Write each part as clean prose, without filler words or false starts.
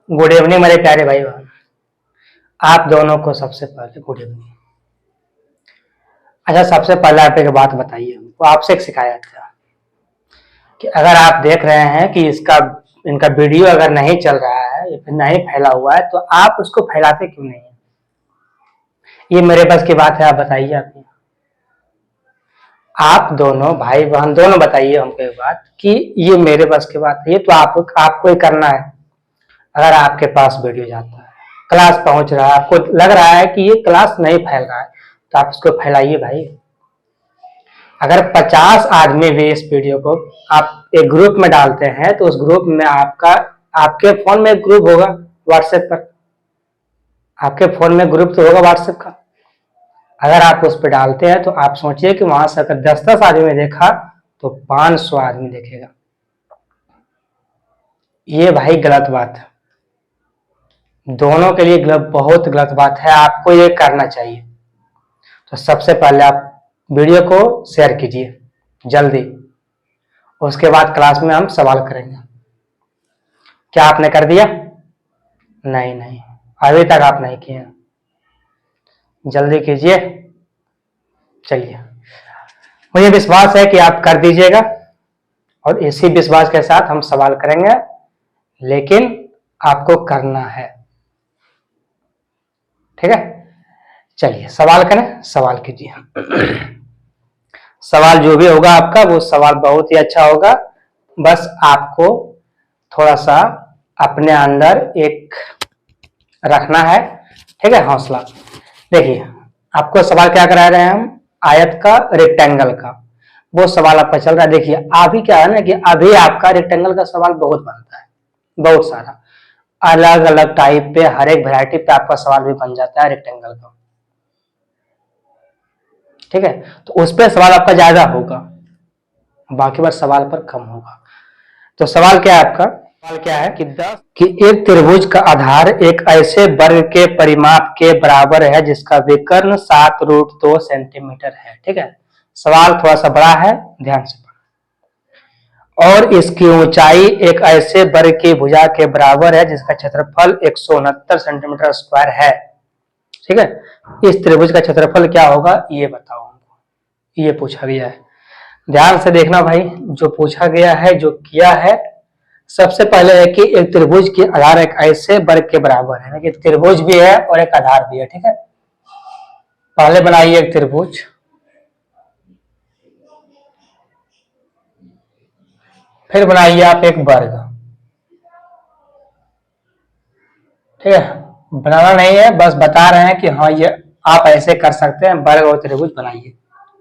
Good evening मेरे प्यारे भाई बहन। आप दोनों को सबसे पहले गुड इवनिंग। अच्छा, सबसे पहले आप एक बात बताइए, हमको आपसे एक शिकायत है कि अगर आप देख रहे हैं कि इनका वीडियो अगर नहीं चल रहा है या फिर नहीं फैला हुआ है तो आप उसको फैलाते क्यों नहीं है? ये मेरे बस की बात है, आप बताइए। आप दोनों भाई बहन दोनों बताइए हमको एक बात कि ये मेरे बस की बात है, ये तो आपको ही करना है। अगर आपके पास वीडियो जाता है, क्लास पहुंच रहा है, आपको लग रहा है कि ये क्लास नहीं फैल रहा है तो आप इसको फैलाइए भाई। अगर 50 आदमी भी इस वीडियो को आप एक ग्रुप में डालते हैं तो उस ग्रुप में आपके फोन में एक ग्रुप होगा व्हाट्सएप पर, आपके फोन में ग्रुप तो होगा व्हाट्सएप का। अगर आप उस पर डालते हैं तो आप सोचिए कि वहां से अगर 10-10 आदमी देखा तो 500 आदमी देखेगा। ये भाई गलत बात है, दोनों के लिए बहुत गलत बात है। आपको ये करना चाहिए। तो सबसे पहले आप वीडियो को शेयर कीजिए जल्दी, उसके बाद क्लास में हम सवाल करेंगे। क्या आपने कर दिया? नहीं, अभी तक आप नहीं किए, जल्दी कीजिए। चलिए, मुझे विश्वास है कि आप कर दीजिएगा और इसी विश्वास के साथ हम सवाल करेंगे, लेकिन आपको करना है, ठीक है? चलिए सवाल करें, सवाल कीजिए। सवाल जो भी होगा आपका वो सवाल बहुत ही अच्छा होगा। बस आपको थोड़ा सा अपने अंदर एक रखना है, ठीक है, हौसला। देखिए, आपको सवाल क्या करा रहे हैं हम, आयत का रेक्टेंगल का वो सवाल आपका चल रहा है। देखिए अभी क्या है ना कि अभी आपका रेक्टेंगल का सवाल बहुत बनता है, बहुत सारा अलग अलग टाइप पे, हर एक वैरायटी पे आपका सवाल भी बन जाता है रेक्टेंगल का, ठीक है? तो उस पर सवाल आपका ज्यादा होगा, बाकी बार सवाल पर कम होगा। तो सवाल क्या है आपका? सवाल क्या है कि एक त्रिभुज का आधार एक ऐसे वर्ग के परिमाप के बराबर है जिसका विकर्ण 7√2 सेंटीमीटर है, ठीक है? सवाल थोड़ा सा बड़ा है, ध्यान से पढ़ो। और इसकी ऊंचाई एक ऐसे वर्ग की भुजा के बराबर है जिसका क्षेत्रफल 169 सेंटीमीटर स्क्वायर है, ठीक है? इस त्रिभुज का क्षेत्रफल क्या होगा ये बताओ हमको, ये पूछा गया है। ध्यान से देखना भाई, जो पूछा गया है, जो किया है, सबसे पहले है कि एक त्रिभुज की आधार एक ऐसे वर्ग के बराबर है, कि त्रिभुज भी है और एक आधार भी है, ठीक है? पहले बनाइए एक त्रिभुज, फिर बनाइए आप एक वर्ग, ठीक है? बनाना नहीं है, बस बता रहे हैं कि हाँ ये आप ऐसे कर सकते हैं, वर्ग और त्रिभुज बनाइए,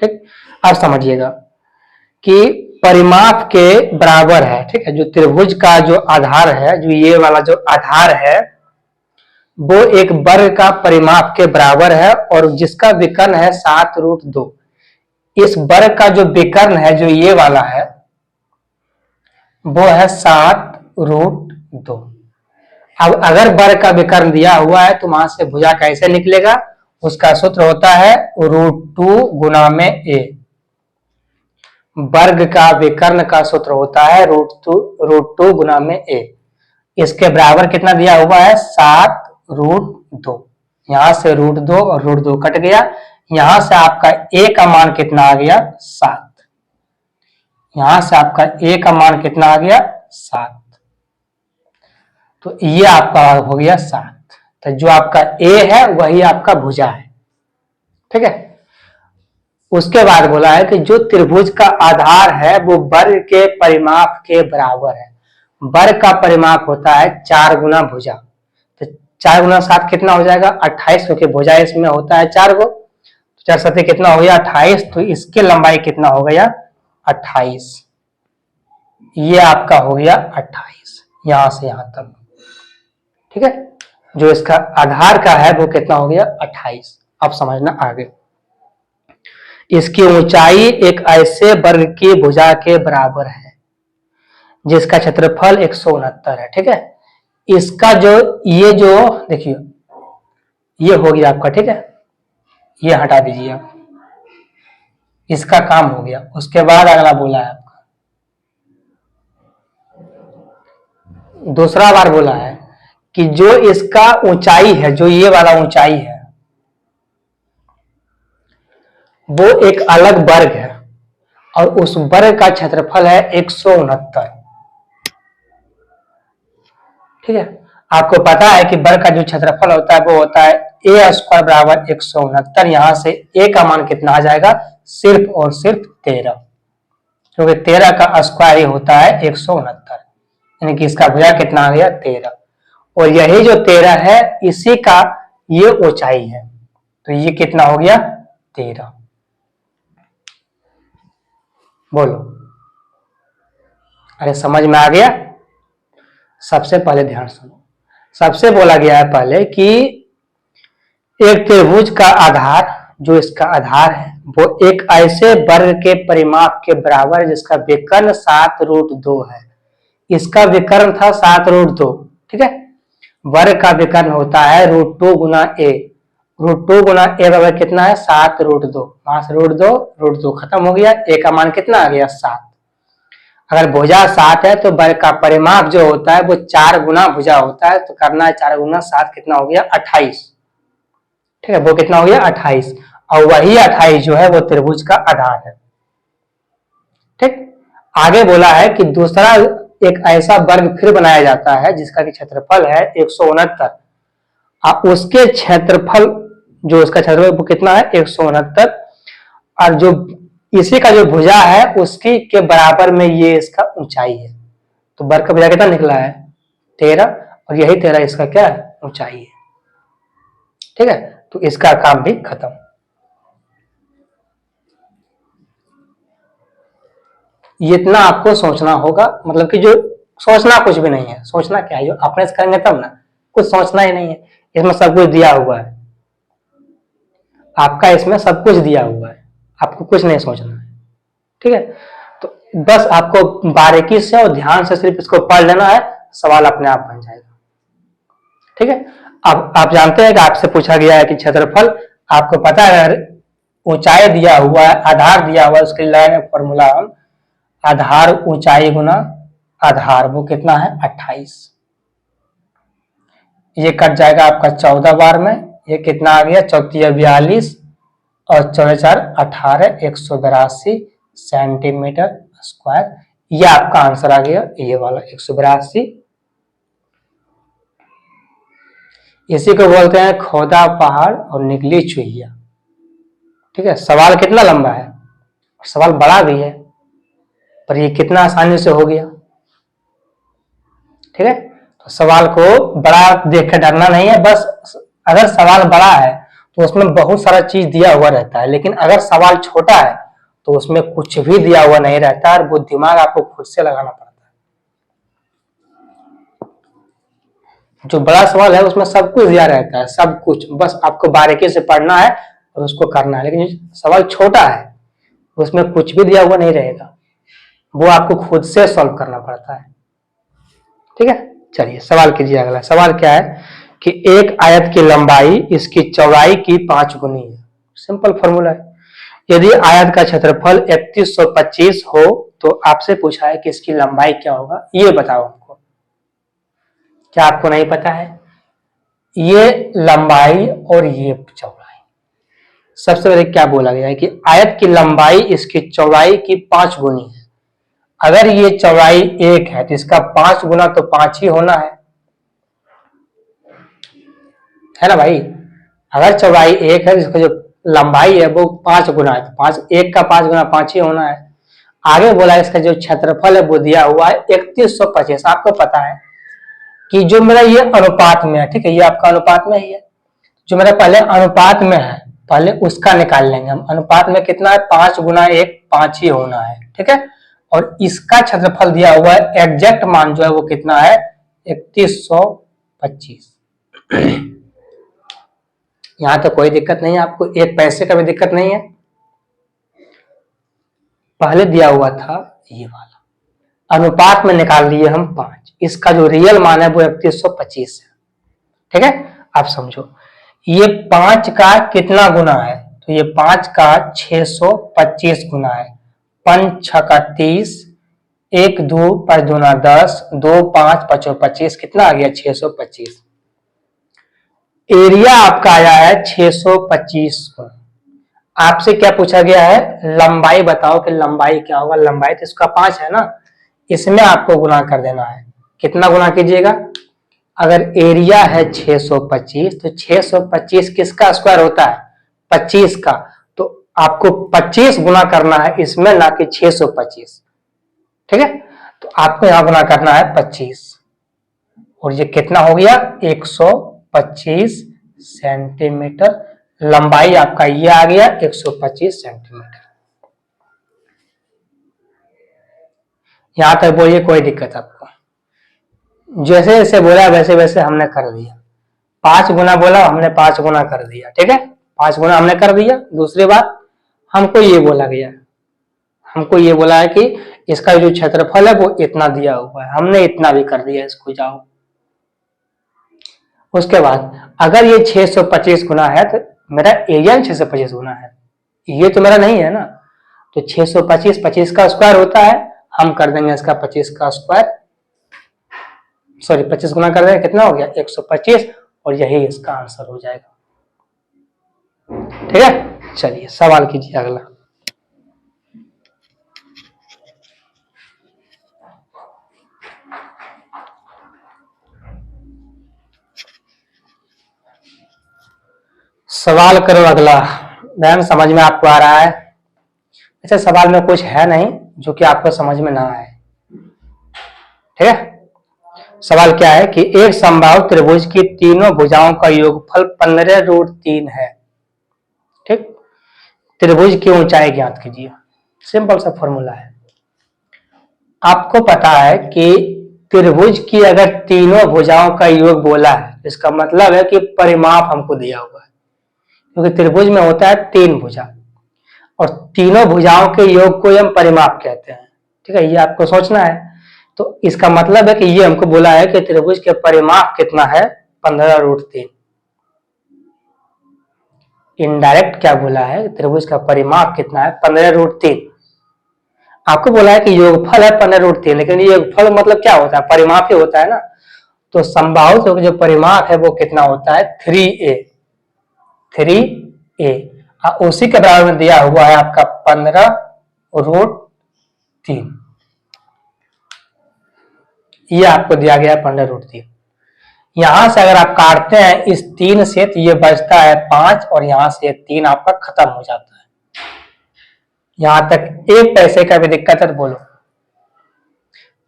ठीक? अब समझिएगा कि परिमाप के बराबर है, ठीक है? जो त्रिभुज का जो आधार है, जो ये वाला जो आधार है वो एक वर्ग का परिमाप के बराबर है और जिसका विकर्ण है 7√2। इस वर्ग का जो विकर्ण है, जो ये वाला है, वो है 7√2। अब अगर वर्ग का विकर्ण दिया हुआ है तो वहां से भुजा कैसे निकलेगा? उसका सूत्र होता है √2 गुना में a। वर्ग का विकर्ण का सूत्र होता है √2 गुना में a। इसके बराबर कितना दिया हुआ है? 7√2। यहां से √2 और √2 कट गया, यहां से आपका a का मान कितना आ गया? 7। यहां से आपका a का मान कितना आ गया? 7। तो ये आपका हो गया 7। तो जो आपका a है वही आपका भुजा है, ठीक है? उसके बाद बोला है कि जो त्रिभुज का आधार है वो वर्ग के परिमाप के बराबर है। वर्ग का परिमाप होता है 4 गुना भुजा, तो 4 गुना 7 कितना हो जाएगा? 28, क्योंकि भुजा इसमें होता है 4 गो, तो 4 7 कितना हो गया? 28। तो इसकी लंबाई कितना हो गया? 28। ये आपका हो गया 28 यहां से यहां तक, ठीक है? जो इसका आधार का है वो कितना हो गया? 28। अब समझना आगे। इसकी ऊंचाई एक ऐसे वर्ग की भुजा के बराबर है जिसका क्षेत्रफल 169 है, ठीक है? इसका जो ये जो देखिए ये हो गया आपका, ठीक है? ये हटा दीजिए आप, इसका काम हो गया। उसके बाद अगला बोला है आपका दूसरा बार बोला है कि जो इसका ऊंचाई है, जो ये वाला ऊंचाई है, वो एक अलग वर्ग है और उस वर्ग का क्षेत्रफल है 169। ठीक है, आपको पता है कि वर्ग का जो क्षेत्रफल होता है वो होता है ए स्क्वायर बराबर 169। यहां से ए का मान कितना आ जाएगा, सिर्फ और सिर्फ 13, क्योंकि 13 का स्क्वायर ही होता है 169, यानी कि इसका भुजा कितना आ गया 13। और यही जो 13 है इसी का ये ऊंचाई है, तो ये कितना हो गया 13। बोलो, अरे समझ में आ गया। सबसे पहले ध्यान सुनो, सबसे बोला गया है पहले कि एक त्रिभुज का आधार, जो इसका आधार है वो एक ऐसे वर्ग के परिमाप के बराबर है जिसका विकर्ण 7√2 है। इसका विकर्ण था 7√2। ठीक है, वर्ग का विकर्ण होता है √2 गुना ए। √2 गुना ए बराबर कितना है 7√2। वहां से √2 खत्म हो गया, ए का मान कितना आ गया 7। अगर भुजा 7 है तो वर्ग का परिमाप जो होता है वो 4 गुना भुजा होता है, तो करना है 4 गुना 7 कितना हो गया 28। ठीक है, वो कितना हो गया 28, और वही 28 जो है वो त्रिभुज का आधार है। ठीक, आगे बोला है कि दूसरा एक ऐसा वर्ग फिर बनाया जाता है जिसका कि क्षेत्रफल है 169। उसके क्षेत्रफल, जो उसका क्षेत्रफल वो कितना है 169, और जो इसी का जो भुजा है उसकी के बराबर में ये इसका ऊंचाई है। तो वर्ग का भुजा कितना निकला है 13, और यही 13 इसका क्या है ऊंचाई है। ठीक है, तो इसका काम भी खत्म। ये इतना आपको सोचना होगा, मतलब कि जो सोचना कुछ भी नहीं है, सोचना क्या है, अपने से करेंगे तब ना, कुछ सोचना ही नहीं है। इसमें सब कुछ दिया हुआ है आपका, इसमें सब कुछ दिया हुआ है, आपको कुछ नहीं सोचना है। ठीक है, तो बस आपको बारीकी से और ध्यान से सिर्फ इसको पढ़ लेना है, सवाल अपने आप बन जाएगा। ठीक है, अब आप जानते हैं कि आपसे पूछा गया है कि क्षेत्रफल, आपको पता है ऊंचाई दिया हुआ है, आधार दिया हुआ है, उसके लिए लगाएंगे फॉर्मूला हम, आधार ऊंचाई गुना आधार, वो कितना है 28। ये कट जाएगा आपका 14 बार में, ये कितना आ गया 14 42 और 14 4 18, 182 सेंटीमीटर स्क्वायर। ये आपका आंसर आ गया, ये वाला 182। इसी को बोलते हैं खोदा पहाड़ और निकली चुहिया। ठीक है, सवाल कितना लंबा है, सवाल बड़ा भी है, पर ये कितना आसानी से हो गया। ठीक है, तो सवाल को बड़ा देख कर डरना नहीं है, बस अगर सवाल बड़ा है तो उसमें बहुत सारा चीज दिया हुआ रहता है, लेकिन अगर सवाल छोटा है तो उसमें कुछ भी दिया हुआ नहीं रहता है, और वो दिमाग आपको खुद से लगाना पड़ता है। जो बड़ा सवाल है उसमें सब कुछ दिया रहता है, सब कुछ, बस आपको बारीकी से पढ़ना है और उसको करना है। लेकिन जो सवाल छोटा है उसमें कुछ भी दिया हुआ नहीं रहेगा, वो आपको खुद से सॉल्व करना पड़ता है। ठीक है, चलिए सवाल कीजिए। अगला सवाल क्या है कि एक आयत की लंबाई इसकी चौड़ाई की 5 गुनी है। सिंपल फॉर्मूला है, यदि आयत का क्षेत्रफल 3125 हो तो आपसे पूछा है कि इसकी लंबाई क्या होगा, ये बताओ हमको। क्या आपको नहीं पता है? ये लंबाई और ये चौड़ाई, सबसे पहले क्या बोला गया है कि आयत की लंबाई इसकी चौड़ाई की 5 गुनी है। अगर ये चौड़ाई 1 है तो इसका 5 गुना तो 5 ही होना है ना भाई। अगर चौड़ाई 1 है, इसका जो लंबाई है वो 5 गुना है, तो 5 1 का 5 गुना 5 ही होना है। आगे बोला इसका जो क्षेत्रफल है वो दिया हुआ है 3125। आपको पता है कि जो मेरा ये अनुपात में है, ठीक है, ये आपका अनुपात में ही है, जो मेरा पहले अनुपात में है पहले उसका निकाल लेंगे हम। अनुपात में कितना है 5 गुना 1 5 ही होना है। ठीक है, और इसका क्षेत्रफल दिया हुआ है, एग्जैक्ट मान जो है वो कितना है 3125। यहां तो कोई दिक्कत नहीं है, आपको एक पैसे का भी दिक्कत नहीं है। पहले दिया हुआ था ये वाला, अनुपात में निकाल लिए हम 5, इसका जो रियल मान है वो 3125 है। ठीक है, आप समझो ये 5 का कितना गुना है, तो ये 5 का 625 गुना है, 5 6 का 30, एक दो पाँच दूना 10, दो पाँच पचो 25, कितना आ गया 625। एरिया आपका आया है 625 गुना। आपसे क्या पूछा गया है, लंबाई बताओ कि लंबाई क्या होगा। लंबाई तो इसका 5 है ना, इसमें आपको गुना कर देना है। कितना गुना कीजिएगा, अगर एरिया है 625 तो 625 किसका स्क्वायर होता है, 25 का। तो आपको 25 गुना करना है इसमें, ना कि 625। ठीक है, तो आपको यहां गुना करना है 25, और ये कितना हो गया 125 सेंटीमीटर। लंबाई आपका ये आ गया 125 सेंटीमीटर। यहां तक बोलिए कोई दिक्कत आपको। जैसे जैसे बोला वैसे वैसे हमने कर दिया। 5 गुना बोला हमने 5 गुना कर दिया। ठीक है, 5 गुना हमने कर दिया। दूसरी बात, हमको ये बोला गया, हमको ये बोला है कि इसका जो क्षेत्रफल है वो इतना दिया हुआ है, हमने इतना भी कर दिया इसको। जाओ उसके बाद, अगर ये 625 गुना है तो मेरा एरिया 625 गुना है, ये तो मेरा नहीं है ना। तो 625 25 का स्क्वायर होता है, हम कर देंगे इसका 25 का स्क्वायर, सॉरी 25 गुना कर देंगे, कितना हो गया 125, और यही इसका आंसर हो जाएगा। ठीक है, चलिए सवाल कीजिए अगला। सवाल करो अगला। बहन समझ में आपको आ रहा है? अच्छा, सवाल में कुछ है नहीं जो कि आपको समझ में ना आए। ठीक है, सवाल क्या है कि एक समबाहु त्रिभुज की तीनों भुजाओं का योगफल 15√3 है। ठीक, त्रिभुज की ऊंचाई ज्ञात कीजिए। सिंपल सा फॉर्मूला है। आपको पता है कि त्रिभुज की अगर तीनों भुजाओं का योग बोला है, इसका मतलब है कि परिमाप हमको दिया हुआ है, क्योंकि त्रिभुज में होता है 3 भुजा, और तीनों भुजाओं के योग को हम परिमाप कहते हैं। ठीक है, ये आपको सोचना है। तो इसका मतलब है कि ये हमको बोला है कि त्रिभुज के परिमाप कितना है 15√3। इनडायरेक्ट क्या बोला है, त्रिभुज का परिमाप कितना है 15√3। आपको बोला है कि योगफल है 15√3, लेकिन ये योगफल मतलब क्या होता है, परिमाप ही होता है ना। तो समबाहु त्रिभुज जो परिमाप है वो कितना होता है 3a। 3a उसी के बराबर में दिया हुआ है आपका 15√3। ये आपको दिया गया है 15√3। यहां से अगर आप काटते हैं इस 3 से तो ये बचता है 5, और यहां से 3 आपका खत्म हो जाता है। यहां तक एक पैसे का भी दिक्कत है तो बोलो।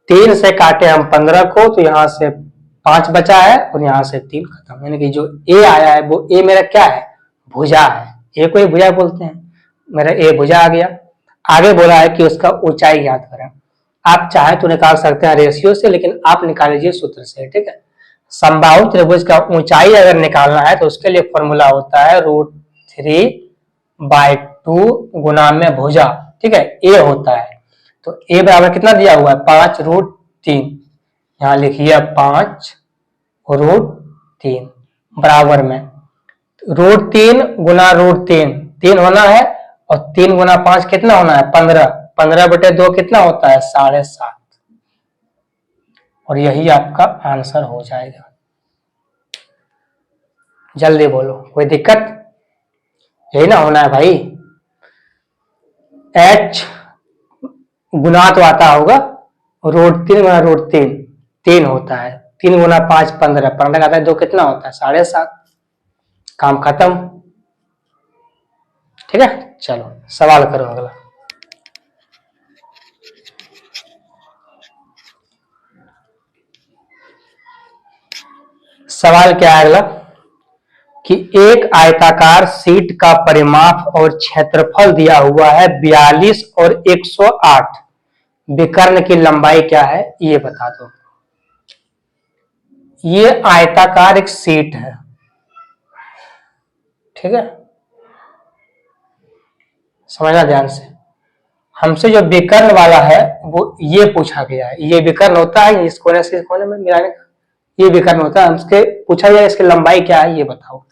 3 से काटे हम 15 को तो यहां से 5 बचा है, और यहां से 3 खत्म। यानी कि जो ए आया है वो ए मेरा क्या है, भुजा है। ए को भुजा बोलते हैं, मेरा ए भुजा आ गया। आगे बोला है कि उसका ऊंचाई ज्ञात करें। आप चाहे तो निकाल सकते हैं रेशियो से, लेकिन आप निकाल लीजिए सूत्र से। ठीक है, समबाहु त्रिभुज का ऊंचाई अगर निकालना है तो उसके लिए फॉर्मूला होता है √3/2 गुना में भुजा। ठीक है, ए होता है। तो ए बराबर कितना दिया हुआ है 5√3। यहां लिखिए 5√3 बराबर में √3 गुना √3, 3 होना है, और 3 गुना 5 कितना होना है 15। 15/2 कितना होता है 7.5, और यही आपका आंसर हो जाएगा। जल्दी बोलो, कोई दिक्कत? यही ना होना है भाई। h गुना तो आता होगा, √3 गुना √3 3 होता है, 3 गुना 5 15, 15 का आता है 2, कितना होता है 7.5। काम खत्म। ठीक है, चलो सवाल करो अगला। सवाल क्या है अगला कि एक आयताकार शीट का परिमाप और क्षेत्रफल दिया हुआ है 42 और 108। विकर्ण की लंबाई क्या है ये बता दो। ये आयताकार एक शीट है। ठीक है, समझना ध्यान से। हमसे जो विकर्ण वाला है वो ये पूछा गया है। ये विकर्ण होता है इस कोने से इस कोने में मिलाने का, ये विकर्ण होता है। हमसे पूछा गया इसकी लंबाई क्या है ये बताओ।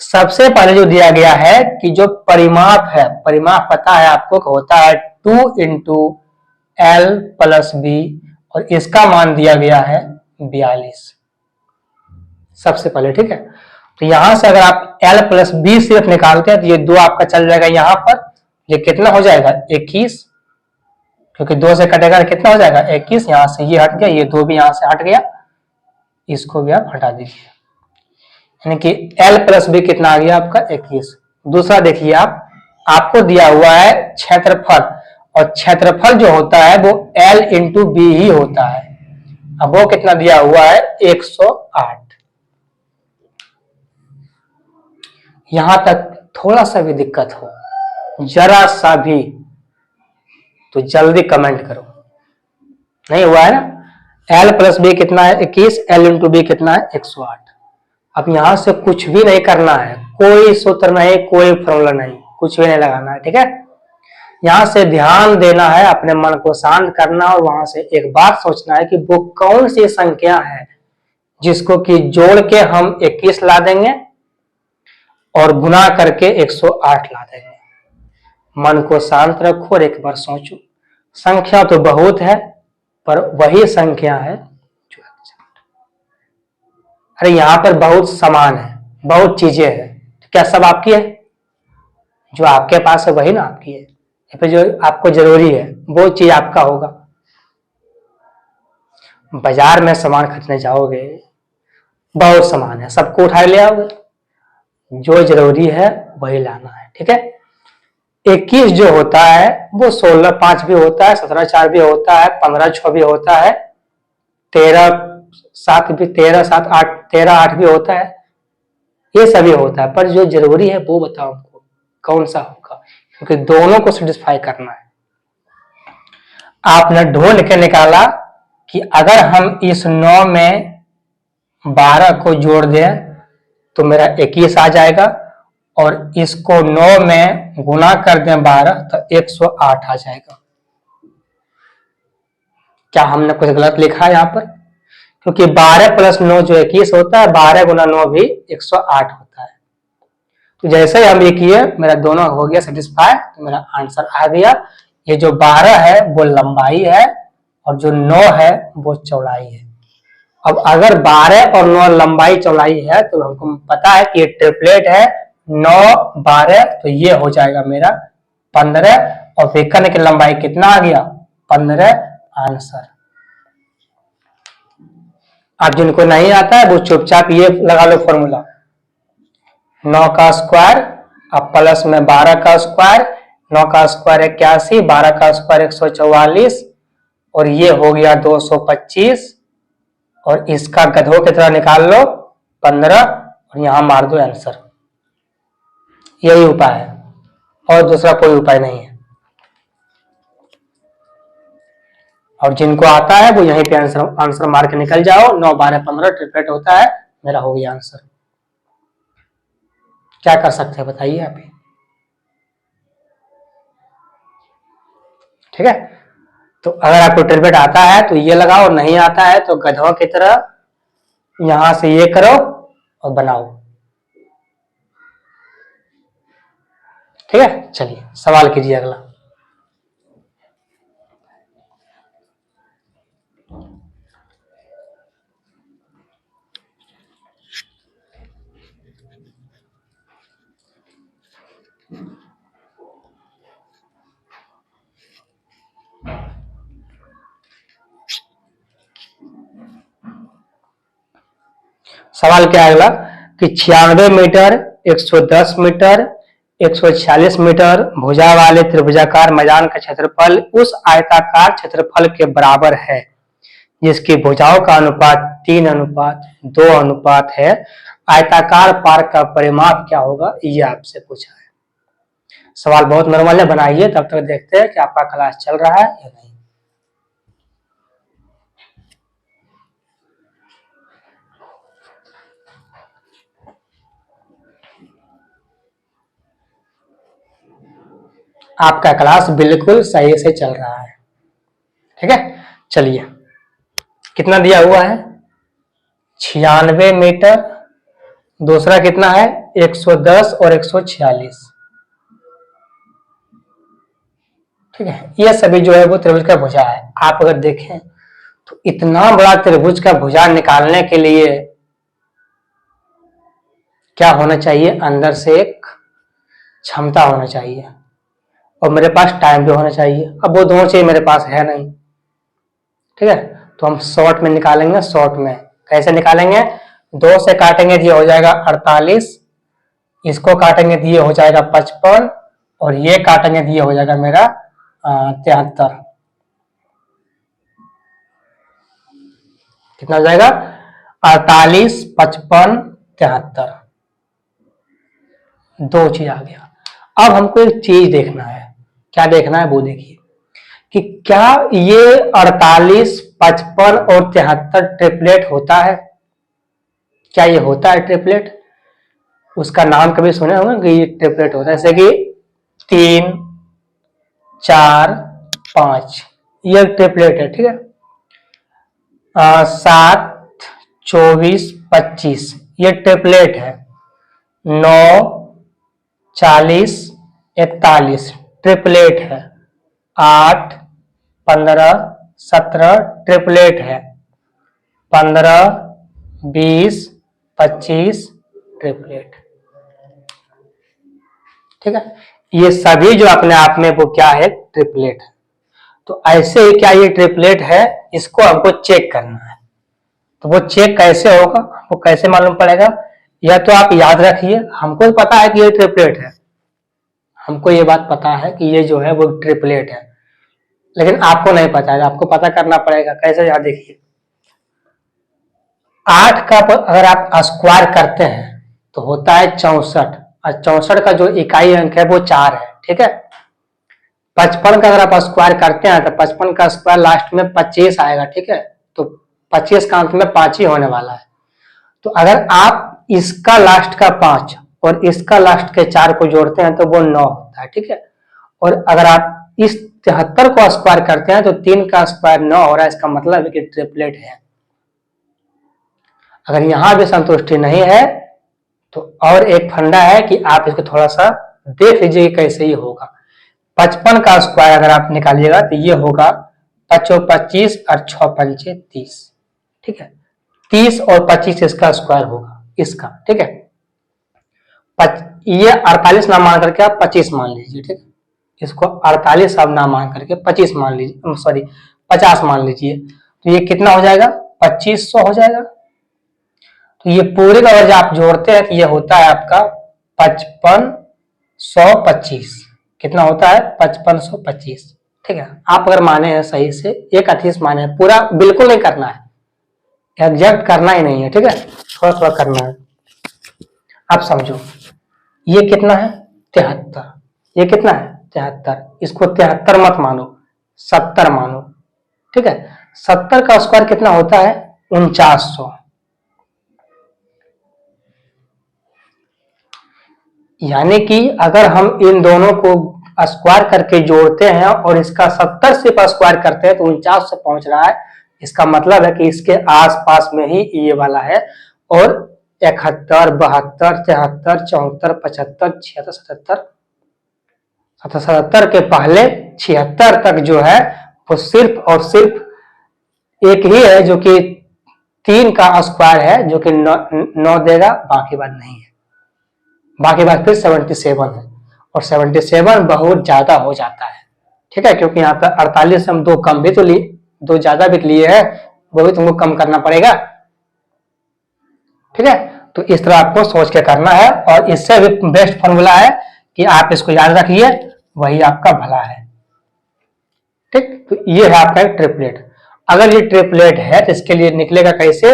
सबसे पहले जो दिया गया है कि जो परिमाप है, परिमाप पता है आपको होता है 2 × L प्लस बी और इसका मान दिया गया है 42 सबसे पहले। ठीक है, तो यहां से अगर आप L प्लस बी सिर्फ निकालते हैं तो ये 2 आपका चल जाएगा यहाँ पर, ये कितना हो जाएगा 21, क्योंकि 2 से कटेगा तो कितना हो जाएगा 21, यहां से ये हट गया, ये 2 भी यहां से हट गया, इसको भी आप हटा दीजिए, यानी कि L प्लस बी कितना आ गया आपका 21। दूसरा देखिए आप, आपको दिया हुआ है क्षेत्रफल, और क्षेत्रफल जो होता है वो L इंटू बी ही होता है। अब वो कितना दिया हुआ है 108। यहां तक थोड़ा सा भी दिक्कत हो, जरा सा भी, तो जल्दी कमेंट करो। नहीं हुआ है ना? L प्लस बी कितना है 21, L इंटू बी कितना है 108। अब यहां से कुछ भी नहीं करना है, कोई सूत्र नहीं, कोई फॉर्मूला नहीं, कुछ भी नहीं लगाना है। ठीक है, यहां से ध्यान देना है, अपने मन को शांत करना, और वहां से एक बात सोचना है कि वो कौन सी संख्या है जिसको कि जोड़ के हम 21 ला देंगे और गुना करके 108 ला देंगे। मन को शांत रखो और एक बार सोचो। संख्या तो बहुत है, पर वही संख्या है जो, अरे यहां पर बहुत सामान है, बहुत चीजें हैं, तो क्या सब आपकी है? जो आपके पास है वही ना आपकी है, या फिर जो आपको जरूरी है वो चीज आपका होगा। बाजार में सामान खरीदने जाओगे, बहुत सामान है, सबको उठा ले आओगे, जो जरूरी है वही लाना है। ठीक है, 21 जो होता है वो 16-5 भी होता है, 17-4 भी होता है, 15-6 भी होता है, 13-7 भी, 13-7-8, 13-8 भी होता है, ये सभी होता है, पर जो जरूरी है वो बताओ हमको कौन सा होगा, क्योंकि दोनों को सेटिस्फाई करना है। आपने ढूंढ के निकाला कि अगर हम इस 9 में 12 को जोड़ दें तो मेरा 21 आ जाएगा, और इसको 9 में गुना कर दें 12 तो 108 आ जाएगा। क्या हमने कुछ गलत लिखा है यहाँ पर? क्योंकि 12 प्लस 9 जो 21 होता है, 12 गुना 9 भी 108 होता है। तो जैसे ही हम ये किए, मेरा दोनों हो गया सेटिस्फाई, तो मेरा आंसर आ गया। ये जो 12 है वो लंबाई है, और जो 9 है वो चौड़ाई है। अब अगर 12 और 9 लंबाई चौड़ाई है तो हमको पता है कि ये ट्रिपलेट है, 9 12, तो ये हो जाएगा मेरा 15, और विकर्ण की लंबाई कितना आ गया 15 आंसर। अब जिनको नहीं आता है वो चुपचाप ये लगा लो फॉर्मूला, 9 का स्क्वायर अब प्लस में 12 का स्क्वायर, 9 का स्क्वायर 81, 12 का स्क्वायर 144, और ये हो गया 225, और इसका गधों की तरह निकाल लो 15, और यहां मार दो आंसर। यही उपाय है, और दूसरा कोई उपाय नहीं है। और जिनको आता है वो यहीं पे आंसर मार के निकल जाओ। 9 12 15 ट्रिपलेट होता है, मेरा हो गया आंसर। क्या कर सकते हैं बताइए आप? ठीक है, तो अगर आपको ट्रिपलेट आता है तो ये लगाओ, और नहीं आता है तो गधों की तरह यहां से ये करो और बनाओ। ठीक है, चलिए सवाल कीजिए अगला। सवाल क्या है अगला कि 96 मीटर, 110 मीटर, 146 मीटर भुजा वाले त्रिभुजाकार मैदान का क्षेत्रफल उस आयताकार क्षेत्रफल के बराबर है जिसकी भुजाओं का अनुपात 3:2 है। आयताकार पार्क का परिमाप क्या होगा, ये आपसे पूछा है। सवाल बहुत नॉर्मल है, बनाइए, तब तक देखते हैं कि आपका क्लास चल रहा है या नहीं। आपका क्लास बिल्कुल सही से चल रहा है। ठीक है, चलिए कितना दिया हुआ है 96 मीटर, दूसरा कितना है 110 और 146। ठीक है। ये सभी जो है वो त्रिभुज का भुजा है। आप अगर देखें तो इतना बड़ा त्रिभुज का भुजा निकालने के लिए क्या होना चाहिए, अंदर से एक क्षमता होना चाहिए और मेरे पास टाइम भी होना चाहिए। अब वो दोनों चीज मेरे पास है नहीं, ठीक है। तो हम शॉर्ट में निकालेंगे। शॉर्ट में कैसे निकालेंगे, 2 से काटेंगे तो ये हो जाएगा 48, इसको काटेंगे तो ये हो जाएगा 55 और ये काटेंगे तो ये हो जाएगा मेरा 73। कितना हो जाएगा, 48, 55, 73, 2 चीज आ गया। अब हमको एक चीज देखना है, क्या देखना है वो देखिए कि क्या ये 48, 55 और 73 ट्रिपलेट होता है। क्या ये होता है ट्रिपलेट? उसका नाम कभी सुने होंगे कि ये ट्रिपलेट होता है, जैसे कि 3, 4, 5, ये ट्रिपलेट है, ठीक है। 7, 24, 25 ये ट्रिपलेट है। 9, 40, 41 ट्रिपलेट है। 8, 15, 17 ट्रिपलेट है। 15, 20, 25 ट्रिपलेट, ठीक है। ये सभी जो अपने आप में वो क्या है, ट्रिपलेट है। तो ऐसे ही क्या ये ट्रिपलेट है, इसको हमको चेक करना है। तो वो चेक कैसे होगा, वो कैसे मालूम पड़ेगा? या तो आप याद रखिए, हमको पता है कि ये ट्रिपलेट है, हमको ये बात पता है कि ये जो है वो ट्रिपलेट है, लेकिन आपको नहीं पता है, आपको पता करना पड़ेगा। कैसे? याद देखिए, 8 का अगर आप स्क्वायर करते हैं तो होता है 64 और 64 का जो इकाई अंक है वो 4 है, ठीक है। 55 का अगर आप स्क्वायर करते हैं तो 55 का स्क्वायर लास्ट में 25 आएगा, ठीक है। तो 25 का अंत में 5 ही होने वाला है। तो अगर आप इसका लास्ट का 5 और इसका लास्ट के 4 को जोड़ते हैं तो वो 9 होता है, ठीक है। और अगर आप इस 73 को स्क्वायर करते हैं तो 3 का स्क्वायर 9 हो रहा है, इसका मतलब है कि ट्रिपलेट है। अगर यहां भी संतुष्टि नहीं है तो और एक फंडा है कि आप इसको थोड़ा सा देख लीजिए कि कैसे ही होगा। 55 का स्क्वायर अगर आप निकालिएगा तो ये होगा 5 25 और 6 पंचे 30, ठीक है। 30 और 25 इसका स्क्वायर होगा इसका, ठीक है। ये 48 ना मान करके आप 25 मान लीजिए, ठीक है। इसको 48 अब ना मान करके 25 मान लीजिए, सॉरी 50 मान लीजिए। तो ये कितना हो जाएगा, 2500 हो जाएगा। तो ये पूरे का वर्ग आप जोड़ते हैं तो ये होता है आपका 5525। कितना होता है, 5525, ठीक है। आप अगर माने हैं सही से, एक 38 माने हैं, पूरा बिल्कुल नहीं करना है, एग्जैक्ट करना ही नहीं है, ठीक है, थोड़ा थोड़ा करना है। आप समझो, ये कितना है, 73, ये कितना है 73, इसको 73 मत मानो, 70 मानो, ठीक है। 70 का स्क्वायर कितना होता है, 4900। यानी कि अगर हम इन दोनों को स्क्वायर करके जोड़ते हैं और इसका 70 से स्क्वायर करते हैं तो 49 से पहुंच रहा है, इसका मतलब है कि इसके आसपास में ही ये वाला है। और 71, 72, 73, 74, 75, 76, 77, 77 के पहले 76 तक जो है वो सिर्फ और सिर्फ एक ही है जो कि 3 का स्क्वायर है, जो कि 9 देगा, बाकी बात नहीं है। बाकी बात फिर 77 है और 77 बहुत ज्यादा हो जाता है, ठीक है, क्योंकि यहाँ पर 48 से हम 2 कम भी तो लिए, 2 ज्यादा भी लिए हैं, वो भी तुमको कम करना पड़ेगा, ठीक है। तो इस तरह आपको सोच के करना है और इससे भी बेस्ट फॉर्मूला है कि आप इसको याद रखिए, वही आपका भला है, ठीक। तो ये है आपका एक ट्रिपलेट। अगर ये ट्रिपलेट है तो इसके लिए निकलेगा कैसे,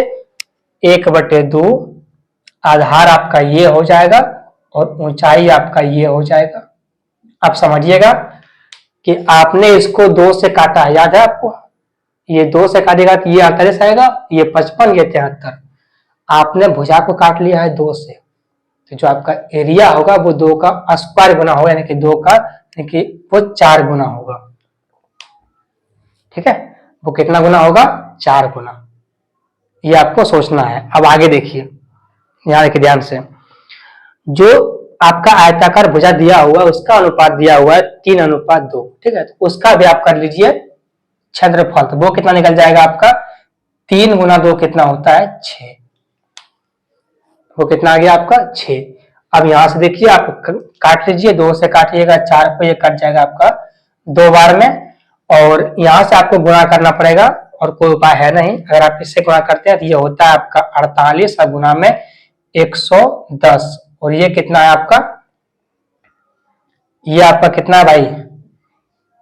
1/2, आधार आपका ये हो जाएगा और ऊंचाई आपका ये हो जाएगा। आप समझिएगा कि आपने इसको 2 से काटा है, याद है आपको, ये 2 से काटेगा तो ये 48 आएगा, ये 55, ये 73। आपने भुजा को काट लिया है 2 से, तो जो आपका एरिया होगा वो 2 का स्क्वायर गुना होगा, यानी कि 2 का, यानी कि वो 4 गुना होगा, ठीक है। वो कितना गुना होगा, 4 गुना। ये आपको सोचना है। अब आगे देखिए, यहाँ देखिए ध्यान से, जो आपका आयताकार भुजा दिया हुआ है, उसका अनुपात दिया हुआ है 3:2, ठीक है। तो उसका भी आप कर लीजिए क्षेत्रफल, तो वो कितना निकल जाएगा आपका 3 गुना 2 कितना होता है 6, वो कितना आ गया आपका 6। अब यहां से देखिए आप काट लीजिए, 2 से काटिएगा 4 को, ये कट जाएगा आपका 2 बार में, और यहां से आपको गुणा करना पड़ेगा और कोई उपाय है नहीं। अगर आप इससे गुणा करते हैं तो ये होता है आपका 48 और गुना में 110, और ये कितना है आपका, ये आपका कितना है भाई,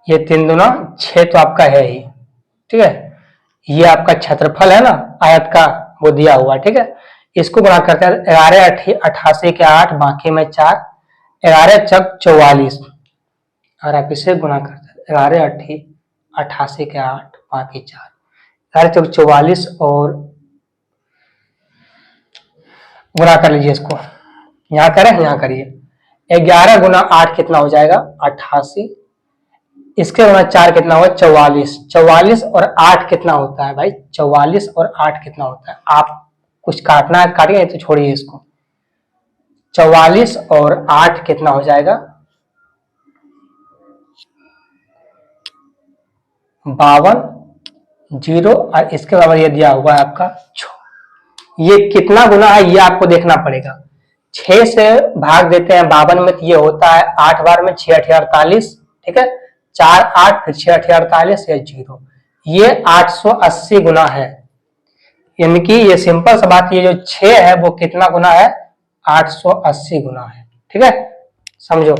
ये 3 दूना 6 तो आपका है ही, ठीक है। ये आपका क्षेत्रफल है ना आयत का, वो दिया हुआ, ठीक है। इसको गुणा करते हैं 11 88 के 8 बाकी में 4, 11 चक 44, अगर आप इसे गुणा करते हैं 11 88 के 8 बाकी 4, 11 चक 44, और गुणा कर लीजिए इसको, यहाँ करें यहाँ करिए, 11 गुना 8 कितना हो जाएगा 88, इसके गुना 4 कितना होगा 44, 44 और 8 कितना होता है भाई 44 और 8 कितना होता है, आप कुछ काटना है काटिए, तो छोड़िए इसको। 44 और 8 कितना हो जाएगा 52, 0, और इसके बराबर ये दिया हुआ है आपका 6। ये कितना गुना है ये आपको देखना पड़ेगा। 6 से भाग देते हैं 52 में, तो ये होता है 8 बार में 6 8 48, ठीक है, 4 8 फिर 6 8 48, या 0, ये 880 गुना है। यानी कि ये सिंपल सा बात, ये जो 6 है वो कितना गुना है 880 गुना है, ठीक है, समझो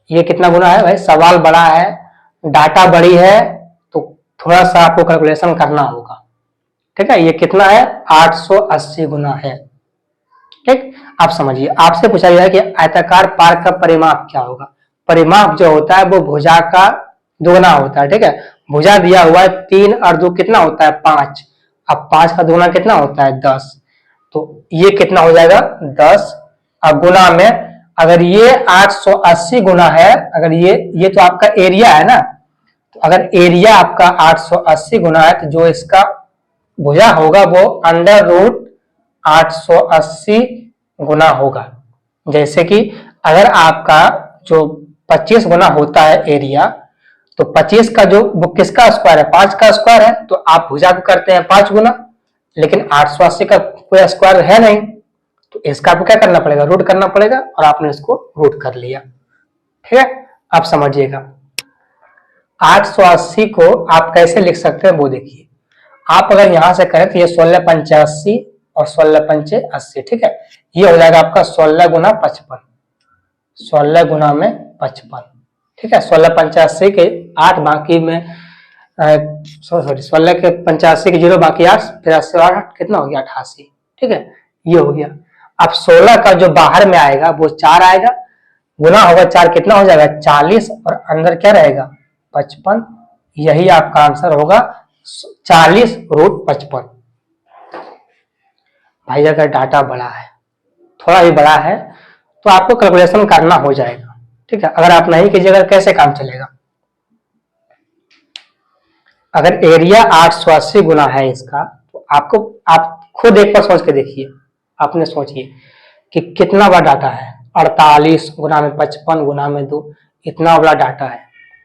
ये कितना गुना है भाई। सवाल बड़ा है, डाटा बड़ी है, तो थोड़ा सा आपको कैलकुलेशन करना होगा, ठीक है। ये कितना है 880 गुना है, ठीक। आप समझिए, आपसे पूछा गया कि आयताकार पार्क का परिमाप क्या होगा। परिमाप जो होता है वो भुजा का दोगुना होता है, ठीक है। भुजा दिया हुआ है 3 और 2 कितना होता है 5, अब 5 का दोगुना कितना होता है 10, तो ये कितना हो जाएगा 10, और गुना में अगर ये 880 गुना है, अगर ये तो आपका एरिया है ना, तो अगर एरिया आपका 880 गुना है, तो जो इसका भुजा होगा वो √880 गुना होगा। जैसे कि अगर आपका जो 25 गुना होता है एरिया, तो 25 का जो वो किसका स्क्वायर है 5 का स्क्वायर है, तो आप भुजा को करते हैं 5 गुना, लेकिन 880 का कोई स्क्वायर है नहीं, तो इसका आपको क्या करना पड़ेगा रूट करना पड़ेगा, और आपने इसको रूट कर लिया, ठीक है। आप समझिएगा 880 को आप कैसे लिख सकते हैं वो देखिए। आप अगर यहां से करें तो ये 16 पंचे 80 और 16 पंचे 80, ठीक है, ये हो जाएगा आपका 16 गुना 55, 16 गुना में 55, ठीक है। 16 पंचे 80 के 8 बाकी में सॉरी 16 के 85 के 0 बाकी 8, फिर 80 और 8 कितना हो गया 88, ठीक है, ये हो गया। अब 16 का जो बाहर में आएगा वो 4 आएगा, गुना होगा 4 कितना हो जाएगा 40, और अंदर क्या रहेगा 55, यही आपका आंसर होगा 40√55। भाई अगर डाटा बड़ा है, थोड़ा भी बड़ा है, तो आपको कैलकुलेशन करना हो जाएगा, ठीक है। अगर आप नहीं कीजिएगा कैसे काम चलेगा। अगर एरिया 880 गुना है इसका, तो आपको आप खुद एक बार सोच के देखिए, आपने सोचिए कि कितना बड़ा डाटा है, 48 गुना में 55 गुना में 2, इतना बड़ा डाटा है।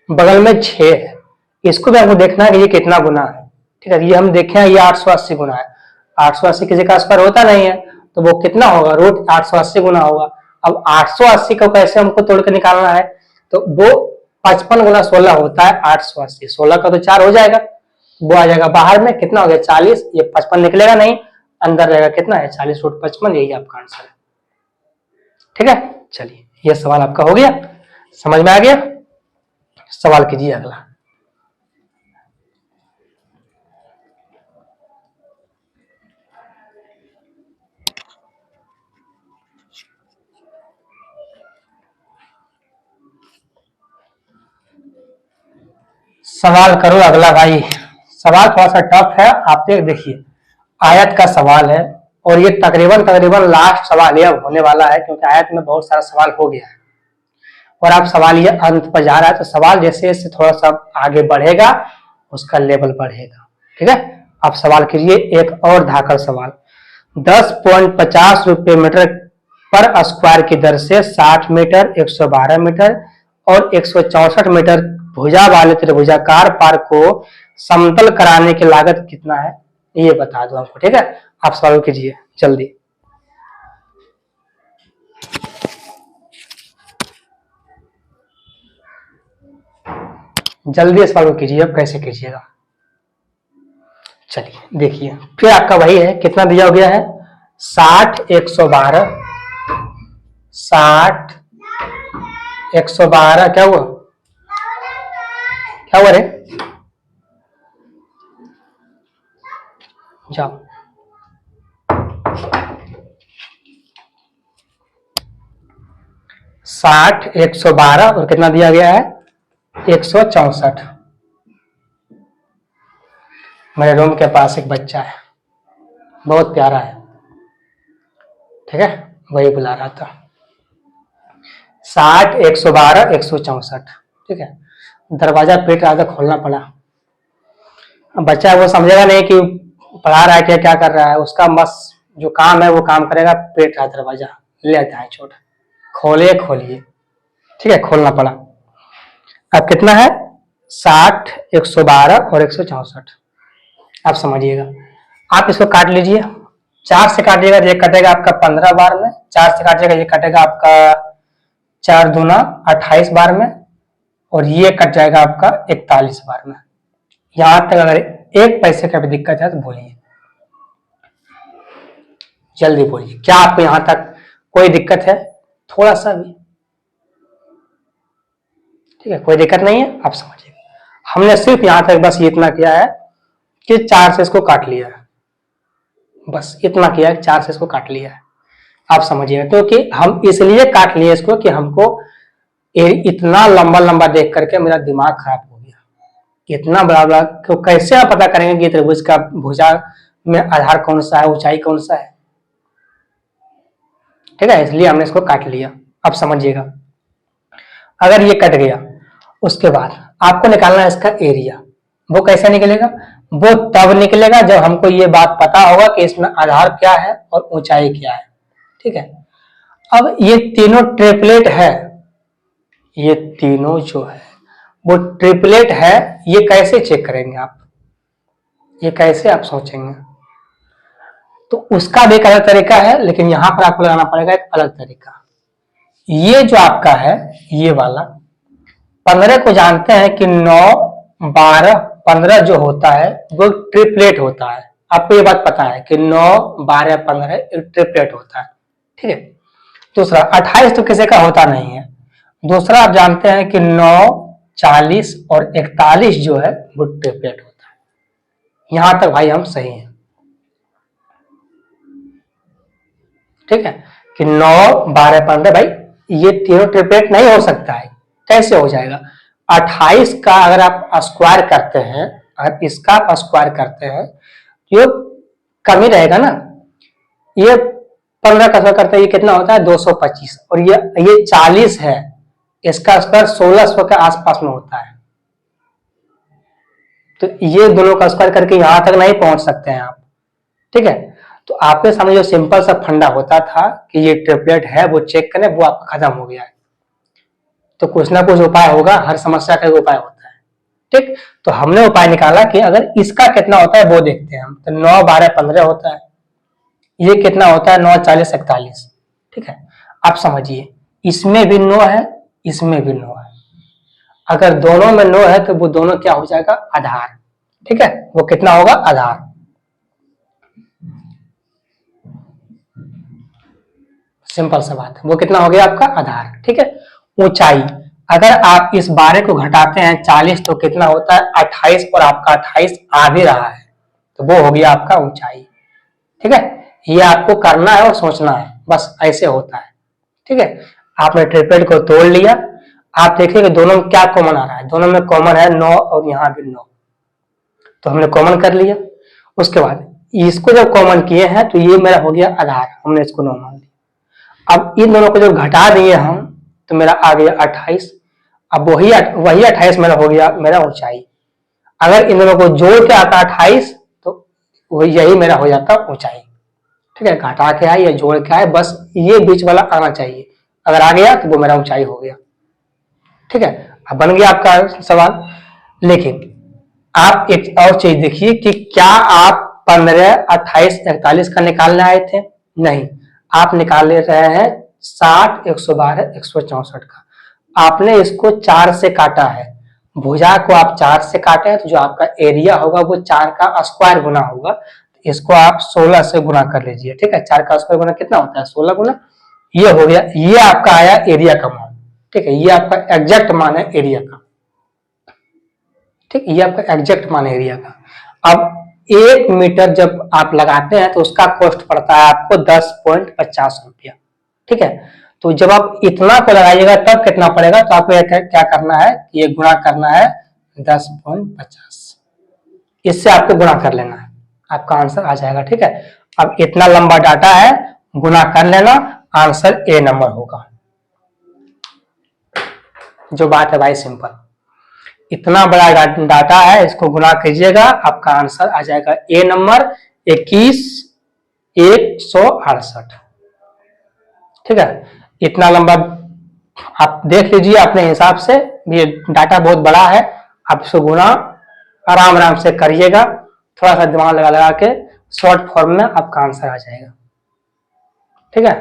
बगल में 6 है, इसको भी आपको देखना है कि ये कितना गुना है, ठीक है। ये हम देखें ये 880 गुना है, 880 किसी का स्क्वायर होता नहीं है, तो वो कितना होगा √880 गुना होगा। अब 880 को कैसे हमको तोड़ के निकालना है, तो वो 55 गुना 16 होता है 880, 16 का तो 4 हो जाएगा, वो आ जाएगा बाहर में कितना हो गया 40, ये 55 निकलेगा नहीं, अंदर रहेगा कितना है 40√55, यही आपका आंसर है, ठीक है। चलिए ये सवाल आपका हो गया, समझ में आ गया। सवाल कीजिए अगला। सवाल करो अगला भाई। सवाल थोड़ा सा टफ है, आप देखिए आयत का सवाल है, और ये तकरीबन लास्ट सवाल यह होने वाला है, क्योंकि आयत में बहुत सारा सवाल हो गया है और आप सवाल ये अंत पर जा रहा है, तो सवाल जैसे जैसे थोड़ा सा आगे बढ़ेगा उसका लेवल बढ़ेगा, ठीक है। आप सवाल कीजिए एक और धाकड़ सवाल। 10.50 रुपये मीटर पर स्क्वायर की दर से 60 मीटर, 112 मीटर और 164 मीटर भुजा वाले त्रिभुजाकार पार्क को समतल कराने की लागत कितना है, ये बता दो हमको। ठीक है, आप सॉल्व कीजिए जल्दी। जल्दी सॉल्व कीजिए, अब कैसे कीजिएगा। चलिए देखिए, फिर आपका वही है, कितना दिया गया है 60, 112, 60, 112 क्या हुआ, क्या हुआ रे, जाओ। 60, 112 और कितना दिया गया है 164। मेरे रूम के पास एक बच्चा है, बहुत प्यारा है, ठीक है, वही बुला रहा था। 60, 112, 164, ठीक है। दरवाजा पीट रहा था, खोलना पड़ा। अब बच्चा वो समझेगा नहीं कि पढ़ा रहा है क्या क्या कर रहा है, उसका बस जो काम है वो काम करेगा, पीट रहा दरवाजा, ले आता है छोड़, खोलिए, ठीक है, खोलना पड़ा। अब कितना है 60, 112 और 164, आप समझिएगा। आप इसको काट लीजिए, 4 से काटिएगा, ये कटेगा आपका 15 बार में, 4 से काटिएगा ये कटेगा आपका 4 दूना 28 बार में, और ये कट जाएगा आपका 41 बार में। यहां तक अगर एक पैसे का भी दिक्कत है तो बोलिए, जल्दी बोलिए, क्या आपको यहां तक कोई दिक्कत है थोड़ा सा भी? ठीक है, कोई दिक्कत नहीं है, आप समझिए। हमने सिर्फ यहां तक बस इतना किया है कि 4 से इसको काट लिया है, बस इतना किया है, 4 से इसको काट लिया है, आप समझिएगा। क्योंकि हम इसलिए काट लिए इसको कि हमको इतना लंबा लंबा देख करके मेरा दिमाग खराब हो गया, इतना बड़ा बड़ा, तो कैसे आप पता करेंगे कि त्रिभुज का भुजा में आधार कौन सा है, ऊंचाई कौन सा है, ठीक है, इसलिए हमने इसको काट लिया। अब समझिएगा, अगर ये कट गया उसके बाद आपको निकालना है इसका एरिया। वो कैसे निकलेगा, वो तब निकलेगा जब हमको ये बात पता होगा कि इसमें आधार क्या है और ऊंचाई क्या है, ठीक है। अब ये तीनों ट्रिपलेट है, ये तीनों जो है वो ट्रिपलेट है, ये कैसे चेक करेंगे आप, ये कैसे आप सोचेंगे? तो उसका भी एक अलग तरीका है, लेकिन यहां पर आपको लगाना पड़ेगा एक अलग तरीका। ये जो आपका है ये वाला 15 को जानते हैं कि 9, 12, 15 जो होता है वो ट्रिपलेट होता है, आपको ये बात पता है कि 9, 12, 15 एक ट्रिपलेट होता है, ठीक है। दूसरा 28 तो किसी का होता नहीं है। दूसरा आप जानते हैं कि 9, 40 और 41 जो है वो ट्रिपलेट होता है। यहां तक भाई हम सही हैं, ठीक है, कि 9, 12, 15 भाई ये तीनों ट्रिपलेट नहीं हो सकता है, कैसे हो जाएगा? 28 का अगर आप स्क्वायर करते हैं, अगर इसका आप स्क्वायर करते हैं ये कम ही रहेगा ना। ये 15 का स्क्वायर करते हैं, ये कितना होता है 225, और ये 40 है, इसका स्क्वायर 1600 के आसपास में होता है। तो ये दोनों का स्क्वायर करके यहां तक नहीं पहुंच सकते हैं आप, ठीक है। तो आपके सामने जो सिंपल सा फंडा होता था कि ये ट्रिपलेट है वो चेक करें, वो आपका खत्म हो गया है। तो कुछ ना कुछ उपाय होगा, हर समस्या का उपाय होता है, ठीक। तो हमने उपाय निकाला कि अगर इसका कितना होता है वो देखते हैं हम। तो 9, 12, 15 होता है, ये कितना होता है 9, 40, 41, ठीक है। आप समझिए, इसमें भी 9 है, इसमें भी 9 है। अगर दोनों में 9 है तो वो दोनों क्या हो जाएगा आधार, ठीक है। वो कितना होगा आधार, सिंपल सा बात है, वो कितना हो गया आपका आधार, ठीक है। ऊंचाई, अगर आप इस 12 को घटाते हैं 40 तो कितना होता है 28, और आपका 28 आ भी रहा है तो वो हो गया आपका ऊंचाई, ठीक है। ये आपको करना है और सोचना है, बस ऐसे होता है, ठीक है। आपने ट्रिपलेट को तोड़ लिया, आप देखिए कि दोनों में क्या कॉमन आ रहा है, दोनों में कॉमन है 9 और यहाँ भी 9, तो हमने कॉमन कर लिया। उसके बाद इसको जब कॉमन किए हैं तो ये मेरा हो गया आधार, हमने इसको 9 मान लिया। अब इन दोनों को जब घटा दिए हम तो मेरा आ गया 28, अब वही 28 मेरा हो गया मेरा ऊंचाई। अगर इन दोनों को जोड़ के आता 28 तो वही यही मेरा हो जाता ऊंचाई, ठीक है, घटा के आए या जोड़ के आए, बस ये बीच वाला आना चाहिए। अगर आ गया तो वो मेरा ऊंचाई हो गया। ठीक है, अब बन गया आपका सवाल। लेकिन आप एक और चीज देखिए कि क्या आप 15, 28, 41 का निकालने आए थे? नहीं, आप निकाल रहे हैं 60, 112, 164 का। आपने इसको 4 से काटा है, भुजा को आप 4 से काटे हैं, तो जो आपका एरिया होगा वो 4 का स्क्वायर गुना होगा। इसको आप 16 से गुना कर लीजिए। ठीक है, 4 का स्क्वायर गुना कितना होता है? 16 गुना। ये हो गया, ये आपका आया एरिया का मान। ठीक है, ये आपका एग्जैक्ट मान है एरिया का। ठीक, ये आपका एग्जैक्ट मान है एरिया का। अब 1 मीटर जब आप लगाते हैं तो उसका कॉस्ट पड़ता है आपको 10.50 रुपया। ठीक है, तो जब आप इतना को लगाइएगा तब कितना पड़ेगा? तो आपको क्या करना है, ये गुणा करना है 10.50, इससे आपको गुणा कर लेना है, आपका आंसर आ जाएगा। ठीक है, अब इतना लंबा डाटा है, गुणा कर लेना, आंसर ए नंबर होगा। जो बात है भाई सिंपल, इतना बड़ा डाटा है, इसको गुणा कीजिएगा, आपका आंसर आ जाएगा ए नंबर 21,168। ठीक है, इतना लंबा आप देख लीजिए अपने हिसाब से, ये डाटा बहुत बड़ा है, आप इसको गुणा आराम आराम से करिएगा, थोड़ा सा दिमाग लगा लगा के, शॉर्ट फॉर्म में आपका आंसर आ जाएगा। ठीक है,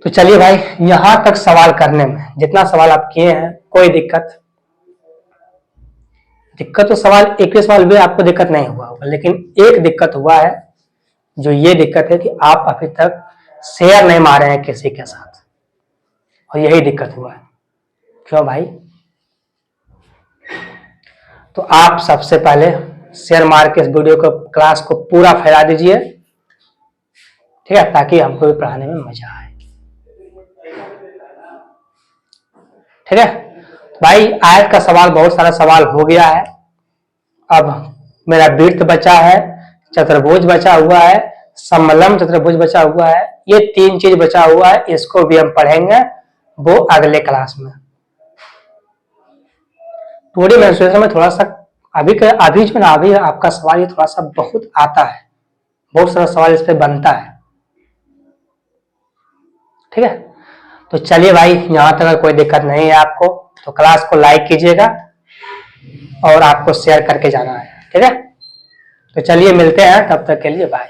तो चलिए भाई, यहां तक सवाल करने में जितना सवाल आप किए हैं, कोई दिक्कत तो सवाल एक भी सवाल भी आपको दिक्कत नहीं हुआ होगा, लेकिन एक दिक्कत हुआ है, जो ये दिक्कत है कि आप अभी तक शेयर नहीं मारे हैं किसी के साथ, और यही दिक्कत हुआ है। क्यों भाई? तो आप सबसे पहले शेयर मार के इस वीडियो को, क्लास को पूरा फैला दीजिए। ठीक है, ताकि हमको भी पढ़ाने में मजा आए। ठीक है भाई, आज का सवाल बहुत सारा सवाल हो गया है। अब मेरा वृत्त बचा है, चतुर्भुज बचा हुआ है, समलंब चतुर्भुज बचा हुआ है, ये 3 चीज बचा हुआ है, इसको भी हम पढ़ेंगे, वो अगले क्लास में। पूरी मेंसुरेशन में थोड़ा सा अभी जो ना, अभी आपका सवाल ये थोड़ा सा बहुत आता है, बहुत सारा सवाल इस पे बनता है। ठीक है, तो चलिए भाई, यहां तक अगर कोई दिक्कत नहीं है आपको, तो क्लास को लाइक कीजिएगा और आपको शेयर करके जाना है। ठीक है, तो चलिए मिलते हैं, तब तक के लिए बाय।